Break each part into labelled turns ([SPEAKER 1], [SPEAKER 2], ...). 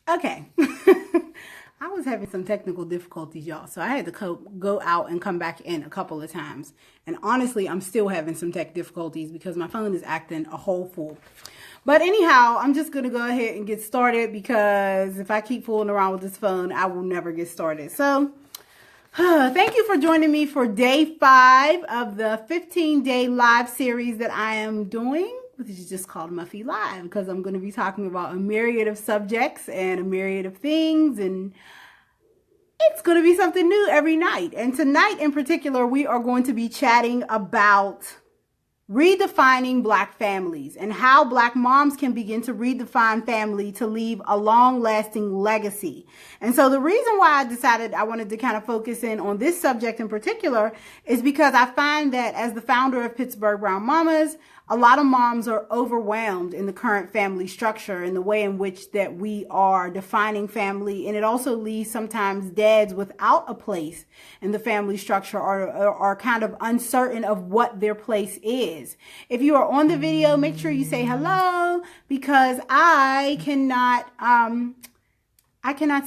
[SPEAKER 1] Okay. I was having some technical difficulties, y'all. So I had to go out and come back in a couple of times. And honestly, I'm still having some tech difficulties because my phone is acting a whole fool. But anyhow, I'm just going to go ahead and get started because if I keep fooling around with this phone, I will never get started. So thank you for joining me for day 5 of the 15-day live series that I am doing, which is just called Muffy Live, because I'm going to be talking about a myriad of subjects and a myriad of things, and it's going to be something new every night. And tonight in particular, we are going to be chatting about redefining Black families and how Black moms can begin to redefine family to leave a long-lasting legacy. And so the reason why I decided I wanted to kind of focus in on this subject in particular is because I find that as the founder of Pittsburgh Brown Mamas, a lot of moms are overwhelmed in the current family structure and the way in which that we are defining family. And it also leaves sometimes dads without a place in the family structure or are kind of uncertain of what their place is. If you are on the video, make sure you say hello because I cannot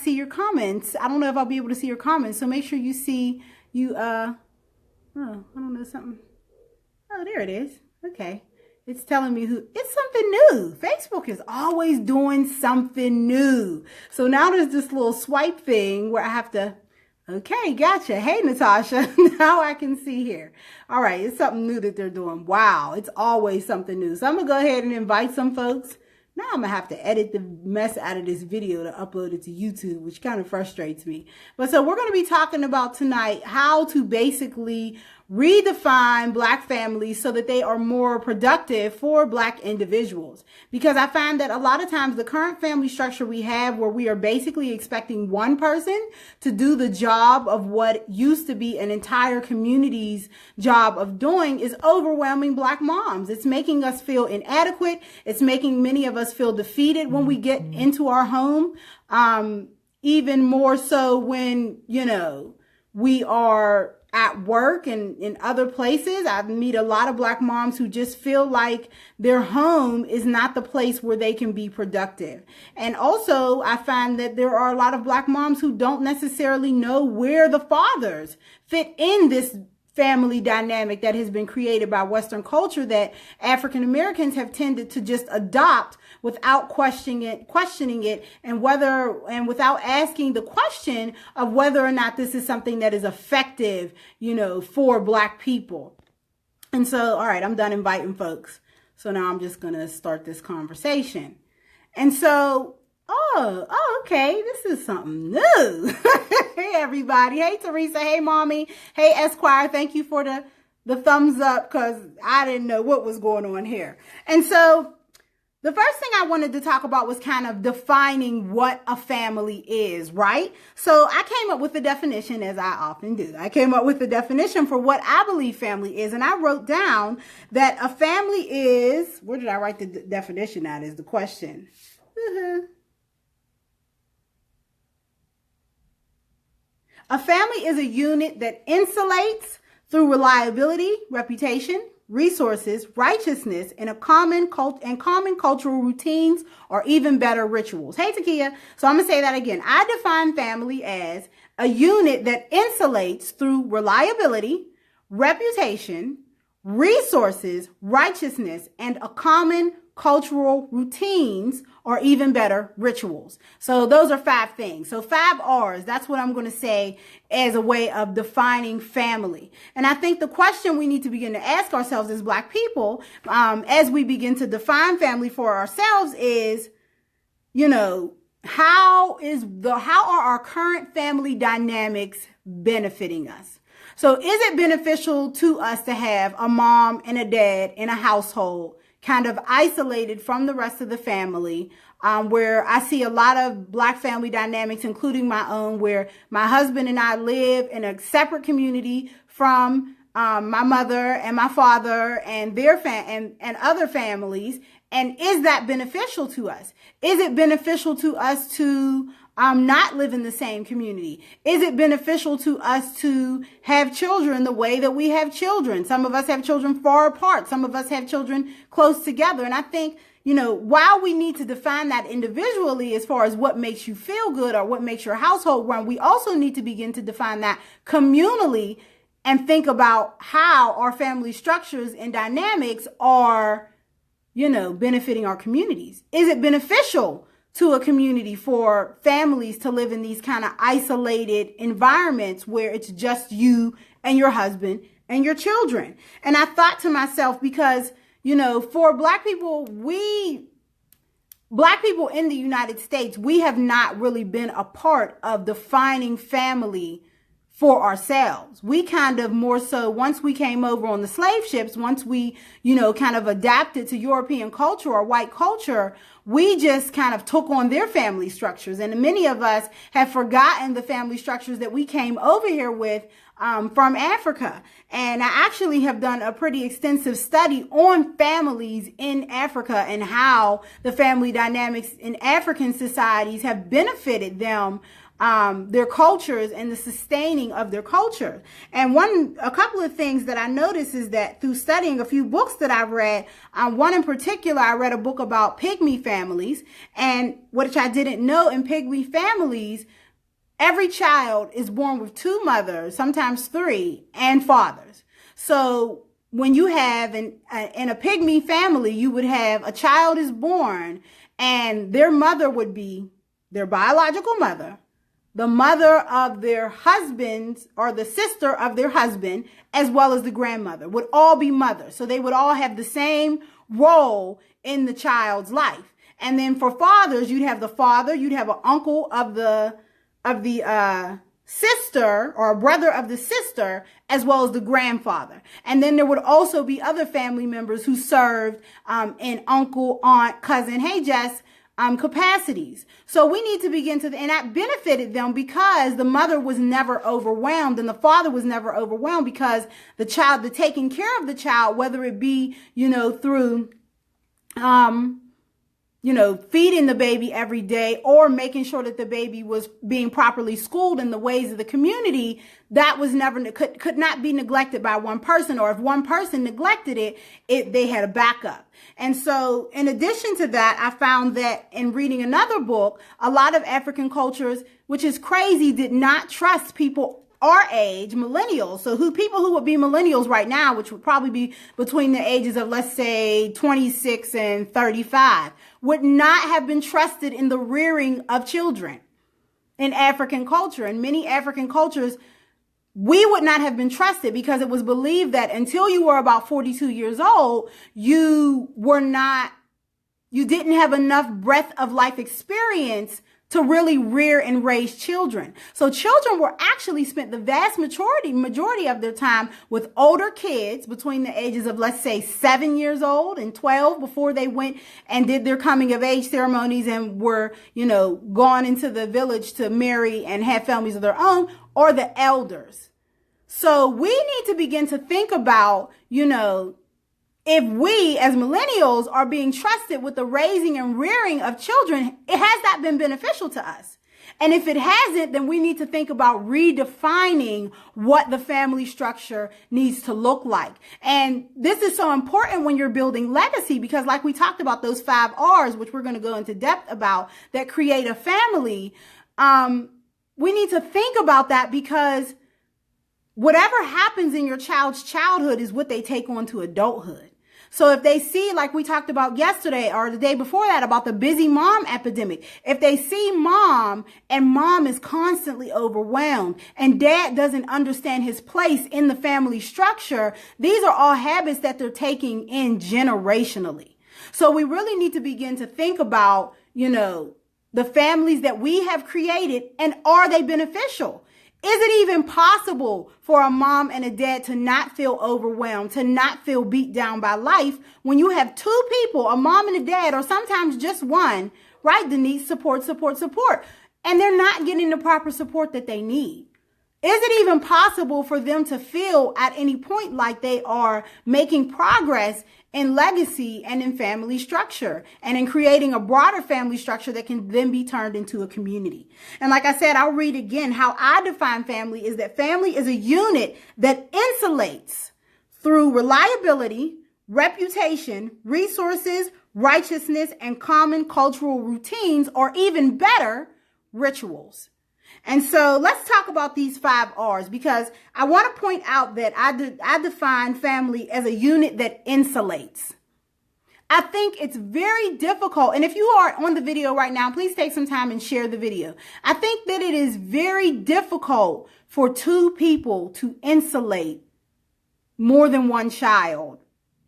[SPEAKER 1] see your comments. I don't know if I'll be able to see your comments. So make sure you see I don't know something. Oh, there it is. Okay. It's telling me it's something new. Facebook is always doing something new. So now there's this little swipe thing where I have to, okay, gotcha. Hey, Natasha, now I can see here. All right, it's something new that they're doing. Wow, it's always something new. So I'm going to go ahead and invite some folks. Now I'm going to have to edit the mess out of this video to upload it to YouTube, which kind of frustrates me. But so we're going to be talking about tonight how to basically redefine Black families so that they are more productive for Black individuals. Because I find that a lot of times the current family structure we have where we are basically expecting one person to do the job of what used to be an entire community's job of doing is overwhelming Black moms. It's making us feel inadequate. It's making many of us feel defeated when we get into our home. Even more so when, we are at work and in other places. I meet a lot of Black moms who just feel like their home is not the place where they can be productive. And also I find that there are a lot of Black moms who don't necessarily know where the fathers fit in this family dynamic that has been created by Western culture that African Americans have tended to just adopt without questioning it and without asking the question of whether or not this is something that is effective, for Black people. And so, all right, I'm done inviting folks. So now I'm just going to start this conversation. And so, okay, this is something new. Hey, everybody. Hey, Teresa. Hey, Mommy. Hey, Esquire. Thank you for the thumbs up because I didn't know what was going on here. And so the first thing I wanted to talk about was kind of defining what a family is, right? So I came up with the definition, as I often do. I came up with the definition for what I believe family is, and I wrote down that a family is, where did I write the definition at is the question. A family is a unit that insulates through reliability, reputation, resources, righteousness, and common cultural routines, or even better, rituals. Hey, Takia. So I'm going to say that again. I define family as a unit that insulates through reliability, reputation, resources, righteousness, and a common cultural routines, or even better, rituals. So those are 5 things. So 5 R's, that's what I'm going to say as a way of defining family. And I think the question we need to begin to ask ourselves as Black people, as we begin to define family for ourselves is, how are our current family dynamics benefiting us? So is it beneficial to us to have a mom and a dad in a household kind of isolated from the rest of the family, where I see a lot of Black family dynamics, including my own, where my husband and I live in a separate community from my mother and my father and their and other families. And is that beneficial to us? Is it beneficial to us to not live in the same community? Is it beneficial to us to have children the way that we have children? Some of us have children far apart. Some of us have children close together. And I think, while we need to define that individually as far as what makes you feel good or what makes your household run, we also need to begin to define that communally and think about how our family structures and dynamics are, benefiting our communities. Is it beneficial to a community for families to live in these kind of isolated environments where it's just you and your husband and your children? And I thought to myself, because, for Black people in the United States, we have not really been a part of defining family for ourselves. We kind of more so, once we came over on the slave ships, once we, kind of adapted to European culture or white culture, we just kind of took on their family structures. And many of us have forgotten the family structures that we came over here with from Africa. And I actually have done a pretty extensive study on families in Africa and how the family dynamics in African societies have benefited them, their cultures and the sustaining of their culture. And a couple of things that I noticed is that through studying a few books that I've read, one in particular, I read a book about pygmy families, and which I didn't know, in pygmy families, every child is born with two mothers, sometimes three, and fathers. So when you have in a pygmy family, you would have a child is born and their mother would be their biological mother, the mother of their husbands or the sister of their husband, as well as the grandmother, would all be mothers. So they would all have the same role in the child's life. And then for fathers, you'd have the father, you'd have an uncle of the sister or a brother of the sister, as well as the grandfather. And then there would also be other family members who served in uncle, aunt, cousin, hey Jess, capacities. So we need to begin to, and that benefited them because the mother was never overwhelmed and the father was never overwhelmed, because the taking care of the child, whether it be, through, feeding the baby every day or making sure that the baby was being properly schooled in the ways of the community, that was never, could not be neglected by one person. Or if one person neglected it, they had a backup. And so in addition to that, I found that in reading another book, a lot of African cultures, which is crazy, did not trust people our age, millennials. So people who would be millennials right now, which would probably be between the ages of, let's say, 26 and 35, would not have been trusted in the rearing of children in African culture. In many African cultures, we would not have been trusted because it was believed that until you were about 42 years old, you didn't have enough breadth of life experience to really rear and raise children. So children were actually spent the vast majority of their time with older kids between the ages of, let's say, 7 years old and 12 before they went and did their coming of age ceremonies and were, gone into the village to marry and have families of their own, or the elders. So we need to begin to think about, if we as millennials are being trusted with the raising and rearing of children, has that been beneficial to us? And if it hasn't, then we need to think about redefining what the family structure needs to look like. And this is so important when you're building legacy, because like we talked about, those 5 R's, which we're going to go into depth about, that create a family, we need to think about that, because whatever happens in your child's childhood is what they take on to adulthood. So if they see, like we talked about yesterday or the day before that, about the busy mom epidemic, if they see mom and mom is constantly overwhelmed and dad doesn't understand his place in the family structure, these are all habits that they're taking in generationally. So we really need to begin to think about, the families that we have created, and are they beneficial? Is it even possible for a mom and a dad to not feel overwhelmed, to not feel beat down by life when you have 2 people, a mom and a dad, or sometimes just one, right, that needs support, and they're not getting the proper support that they need? Is it even possible for them to feel at any point like they are making progress in legacy and in family structure and in creating a broader family structure that can then be turned into a community? And like I said, I'll read again. How I define family is that family is a unit that insulates through reliability, reputation, resources, righteousness, and common cultural routines, or even better, rituals. And so let's talk about these 5 R's, because I want to point out that I define family as a unit that insulates. I think it's very difficult. And if you are on the video right now, please take some time and share the video. I think that it is very difficult for 2 people to insulate more than one child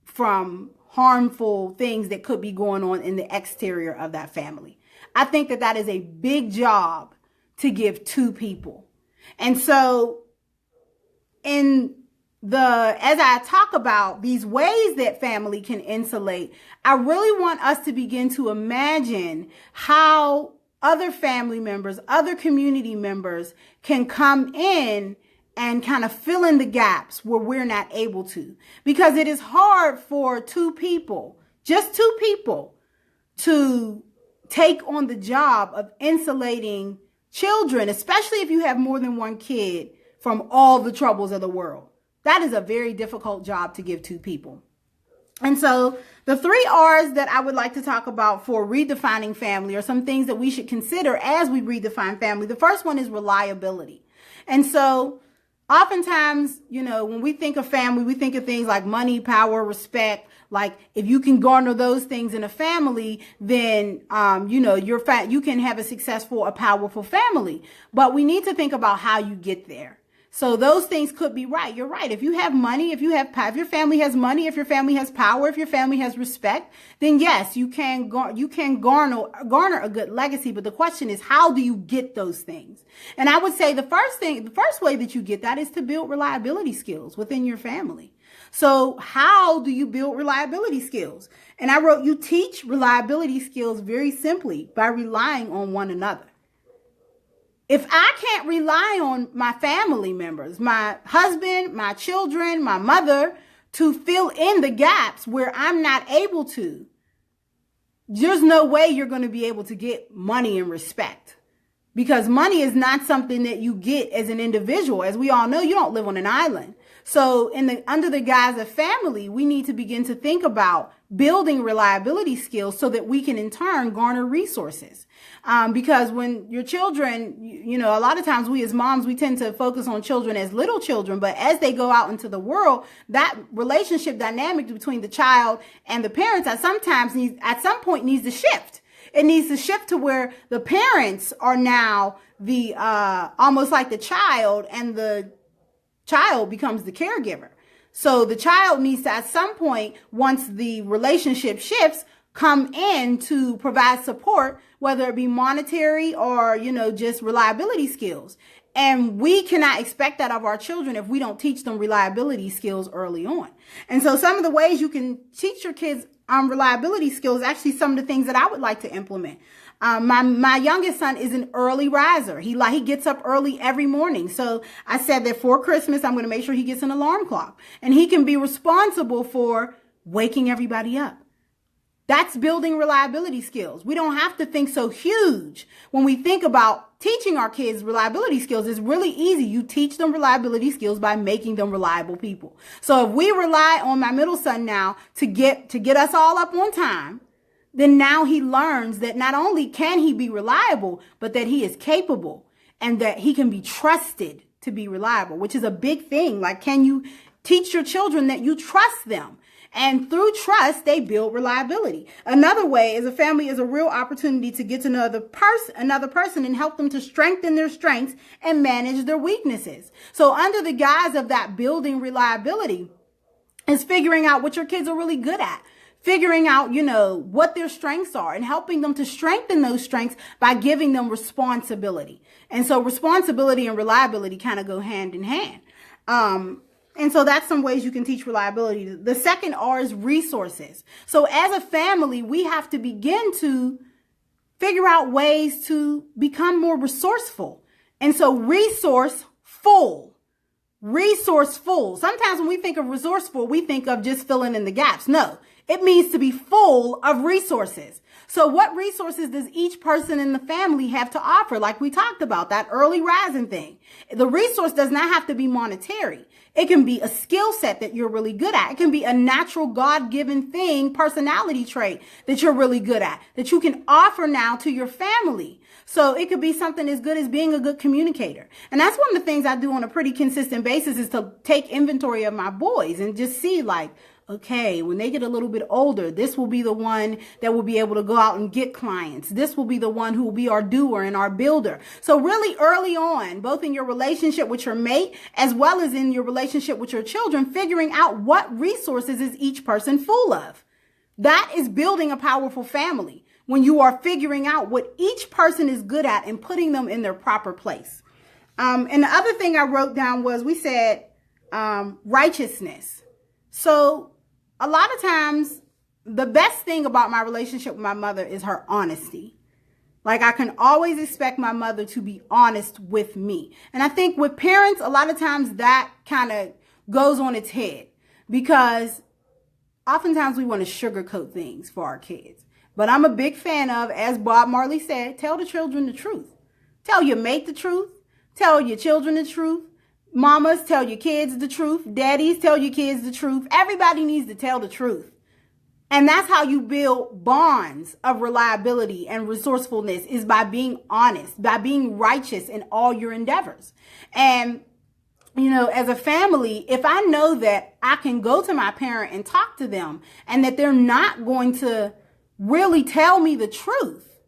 [SPEAKER 1] from harmful things that could be going on in the exterior of that family. I think that that is a big job to give 2 people. And so as I talk about these ways that family can insulate, I really want us to begin to imagine how other family members, other community members can come in and kind of fill in the gaps where we're not able to. Because it is hard for 2 people, just 2 people, to take on the job of insulating children, especially if you have more than one kid, from all the troubles of the world. That is a very difficult job to give 2 people. And so the 3 R's that I would like to talk about for redefining family are some things that we should consider as we redefine family. The first one is reliability. And so oftentimes, when we think of family, we think of things like money, power, respect. Like if you can garner those things in a family, then, you can have a powerful family. But we need to think about how you get there. So those things could be right. You're right. If you have money, if your family has money, if your family has power, if your family has respect, then yes, you can garner a good legacy. But the question is, how do you get those things? And I would say the first way that you get that is to build reliability skills within your family. So how do you build reliability skills? And I wrote, you teach reliability skills very simply by relying on one another. If I can't rely on my family members, my husband, my children, my mother, to fill in the gaps where I'm not able to, there's no way you're going to be able to get money and respect. Because money is not something that you get as an individual. As we all know, you don't live on an island. So under the guise of family, we need to begin to think about building reliability skills so that we can in turn garner resources. Because when your children, a lot of times we as moms, we tend to focus on children as little children, but as they go out into the world, that relationship dynamic between the child and the parents at some point needs to shift. It needs to shift to where the parents are now the almost like the child, and the child becomes the caregiver. So the child needs to, at some point, once the relationship shifts, come in to provide support, whether it be monetary or, just reliability skills. And we cannot expect that of our children if we don't teach them reliability skills early on. And so some of the ways you can teach your kids reliability skills, actually some of the things that I would like to implement. My youngest son is an early riser. He gets up early every morning. So I said that for Christmas, I'm going to make sure he gets an alarm clock, and he can be responsible for waking everybody up. That's building reliability skills. We don't have to think so huge when we think about teaching our kids reliability skills. It's really easy. You teach them reliability skills by making them reliable people. So if we rely on my middle son now to get us all up on time, then now he learns that not only can he be reliable, but that he is capable and that he can be trusted to be reliable, which is a big thing. Like, can you teach your children that you trust them? And through trust, they build reliability. Another way is a family is a real opportunity to get to know another person and help them to strengthen their strengths and manage their weaknesses. So under the guise of that building reliability is figuring out what your kids are really good at. Figuring out, what their strengths are and helping them to strengthen those strengths by giving them responsibility. And so responsibility and reliability kind of go hand in hand. And so that's some ways you can teach reliability. The second R is resources. So as a family, we have to begin to figure out ways to become more resourceful. And so resourceful. Sometimes when we think of resourceful, we think of just filling in the gaps. No, It means to be full of resources. So what resources does each person in the family have to offer? Like we talked about, that early rising thing. The resource does not have to be monetary. It can be a skill set that you're really good at. It can be a natural God-given thing, personality trait that you're really good at, that you can offer now to your family. So it could be something as good as being a good communicator. And that's one of the things I do on a pretty consistent basis, is to take inventory of my boys and just see, like, okay, when they get a little bit older, this will be the one that will be able to go out and get clients. This will be the one who will be our doer and our builder. So really early on, both in your relationship with your mate, as well as in your relationship with your children, figuring out what resources is each person full of. That is building a powerful family, when you are figuring out what each person is good at and putting them in their proper place. And the other thing I wrote down was, we said righteousness. So a lot of times, the best thing about my relationship with my mother is her honesty. Like, I can always expect my mother to be honest with me. And I think with parents, a lot of times that kind of goes on its head, because oftentimes we want to sugarcoat things for our kids. But I'm a big fan of, as Bob Marley said, tell the children the truth. Tell your mate the truth. Tell your children the truth. Mamas, tell your kids the truth. Daddies, tell your kids the truth. Everybody needs to tell the truth. And that's how you build bonds of reliability and resourcefulness, is by being honest, by being righteous in all your endeavors. And, you know, as a family, if I know that I can go to my parent and talk to them, and that they're not going to really tell me the truth,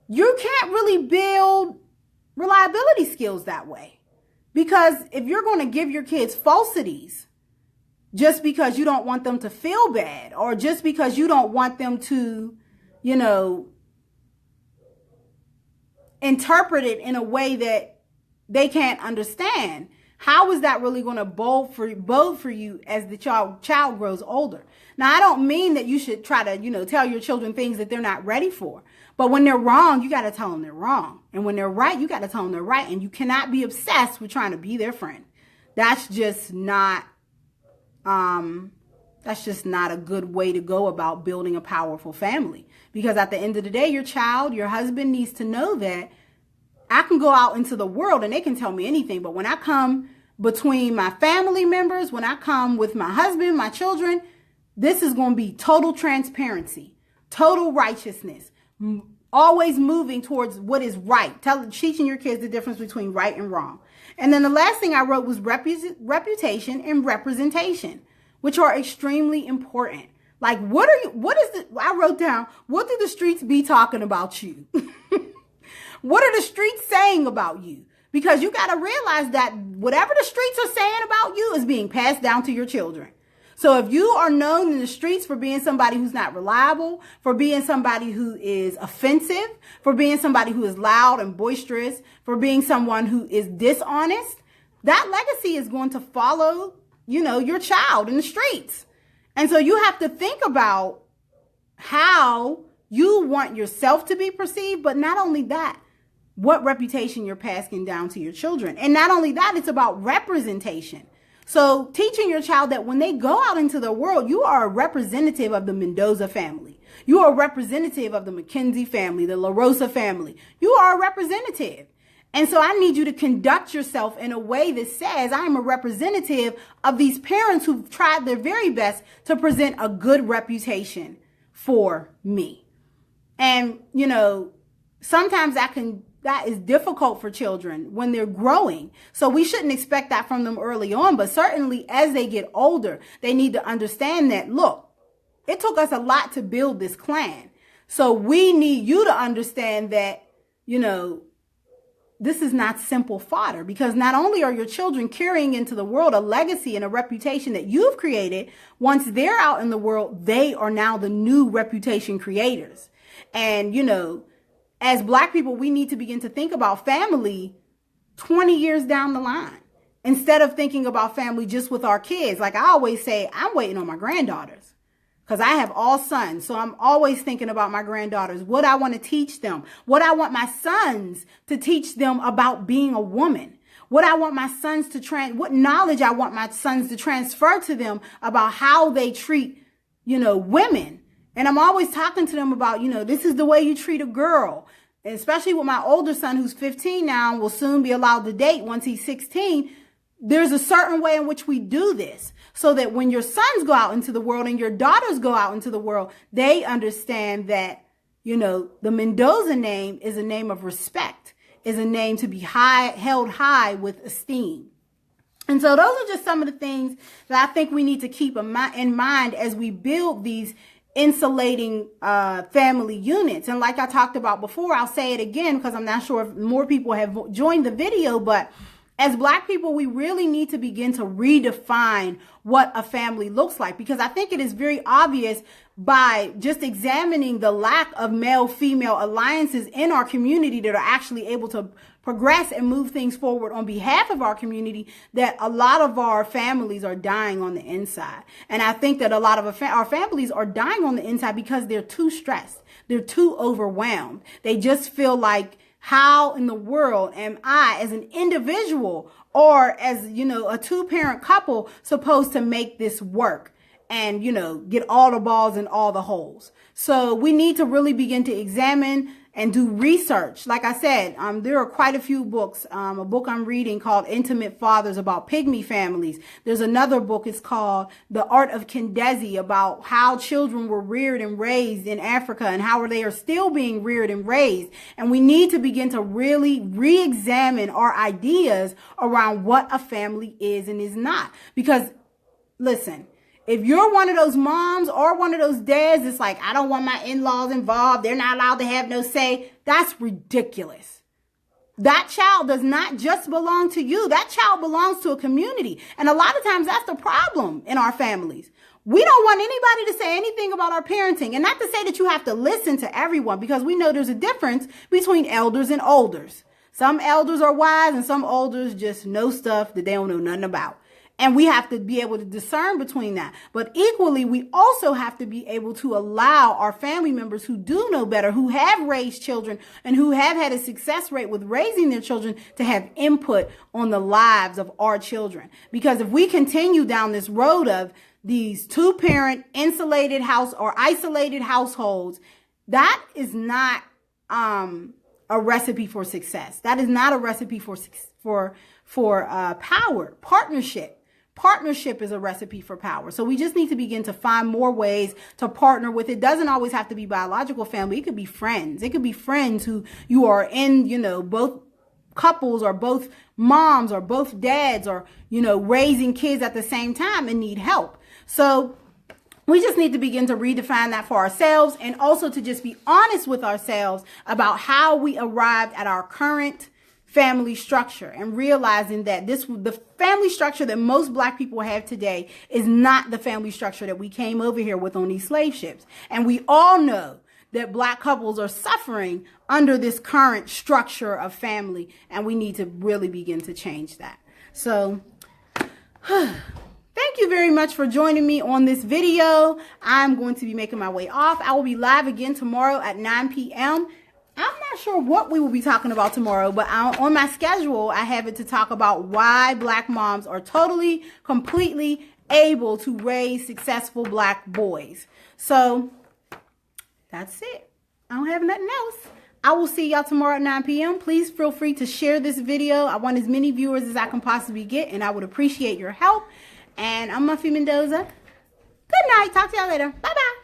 [SPEAKER 1] you can't really build reliability skills that way. Because if you're going to give your kids falsities just because you don't want them to feel bad, or just because you don't want them to, you know, interpret it in a way that they can't understand, how is that really going to bode for you as the child grows older? Now, I don't mean that you should try to, you know, tell your children things that they're not ready for. But when they're wrong, you got to tell them they're wrong. And when they're right, you got to tell them they're right. And you cannot be obsessed with trying to be their friend. That's just not a good way to go about building a powerful family. Because at the end of the day, your child, your husband needs to know that I can go out into the world and they can tell me anything. But when I come between my family members, when I come with my husband, my children, this is going to be total transparency, total righteousness, always moving towards what is right. Teaching your kids the difference between right and wrong. And then the last thing I wrote was reputation and representation, which are extremely important. Like, I wrote down, what do the streets be talking about you? What are the streets saying about you? Because you got to realize that whatever the streets are saying about you is being passed down to your children. So if you are known in the streets for being somebody who's not reliable, for being somebody who is offensive, for being somebody who is loud and boisterous, for being someone who is dishonest, that legacy is going to follow, you know, your child in the streets. And so you have to think about how you want yourself to be perceived, but not only that, what reputation you're passing down to your children. And not only that, it's about representation. So teaching your child that when they go out into the world, you are a representative of the Mendoza family. You are a representative of the McKenzie family, the La Rosa family. You are a representative. And so I need you to conduct yourself in a way that says, I am a representative of these parents who've tried their very best to present a good reputation for me. And, you know, sometimes that is difficult for children when they're growing. So we shouldn't expect that from them early on. But certainly as they get older, they need to understand that, look, it took us a lot to build this clan. So we need you to understand that, you know, this is not simple fodder, because not only are your children carrying into the world a legacy and a reputation that you've created, once they're out in the world, they are now the new reputation creators. And, you know, as Black people, we need to begin to think about family 20 years down the line, instead of thinking about family just with our kids. Like I always say, I'm waiting on my granddaughters because I have all sons. So I'm always thinking about my granddaughters, what I want to teach them, what I want my sons to teach them about being a woman, what I want my sons to what knowledge I want my sons to transfer to them about how they treat women. And I'm always talking to them about, this is the way you treat a girl. And especially with my older son, who's 15 now, and will soon be allowed to date once he's 16. There's a certain way in which we do this so that when your sons go out into the world and your daughters go out into the world, they understand that, the Mendoza name is a name of respect, is a name to be held high with esteem. And so those are just some of the things that I think we need to keep in mind as we build these insulating family units. And like I talked about before, I'll say it again because I'm not sure if more people have joined the video, but as Black people, we really need to begin to redefine what a family looks like, because I think it is very obvious by just examining the lack of male-female alliances in our community that are actually able to progress and move things forward on behalf of our community, that a lot of our families are dying on the inside. And I think that a lot of our families are dying on the inside because they're too stressed. They're too overwhelmed. They just feel like, how in the world am I as an individual or as, a two-parent couple supposed to make this work and, get all the balls in all the holes? So we need to really begin to examine and do research. Like I said, there are quite a few books. A book I'm reading called Intimate Fathers about pygmy families. There's another book, it's called The Art of Kendezi, about how children were reared and raised in Africa and how they are still being reared and raised. And we need to begin to really re-examine our ideas around what a family is and is not. Because, listen, if you're one of those moms or one of those dads, it's like, I don't want my in-laws involved, they're not allowed to have no say. That's ridiculous. That child does not just belong to you. That child belongs to a community. And a lot of times that's the problem in our families. We don't want anybody to say anything about our parenting. And not to say that you have to listen to everyone, because we know there's a difference between elders and olders. Some elders are wise and some elders just know stuff that they don't know nothing about. And we have to be able to discern between that. But equally, we also have to be able to allow our family members who do know better, who have raised children and who have had a success rate with raising their children, to have input on the lives of our children. Because if we continue down this road of these two-parent insulated house or isolated households, that is not a recipe for success. That is not a recipe for power. Partnership is a recipe for power. So we just need to begin to find more ways to partner with. It doesn't always have to be biological family. It could be friends. It could be friends who you are in, both couples or both moms or both dads or, raising kids at the same time and need help. So we just need to begin to redefine that for ourselves, and also to just be honest with ourselves about how we arrived at our current family structure, and realizing that the family structure that most Black people have today is not the family structure that we came over here with on these slave ships. And we all know that Black couples are suffering under this current structure of family, and we need to really begin to change that. So thank you very much for joining me on this video. I'm going to be making my way off. I will be live again tomorrow at 9 p.m. I'm not sure what we will be talking about tomorrow, but on my schedule, I have it to talk about why Black moms are totally, completely able to raise successful Black boys. So that's it. I don't have nothing else. I will see y'all tomorrow at 9 p.m. Please feel free to share this video. I want as many viewers as I can possibly get, and I would appreciate your help. And I'm Muffy Mendoza. Good night. Talk to y'all later. Bye-bye.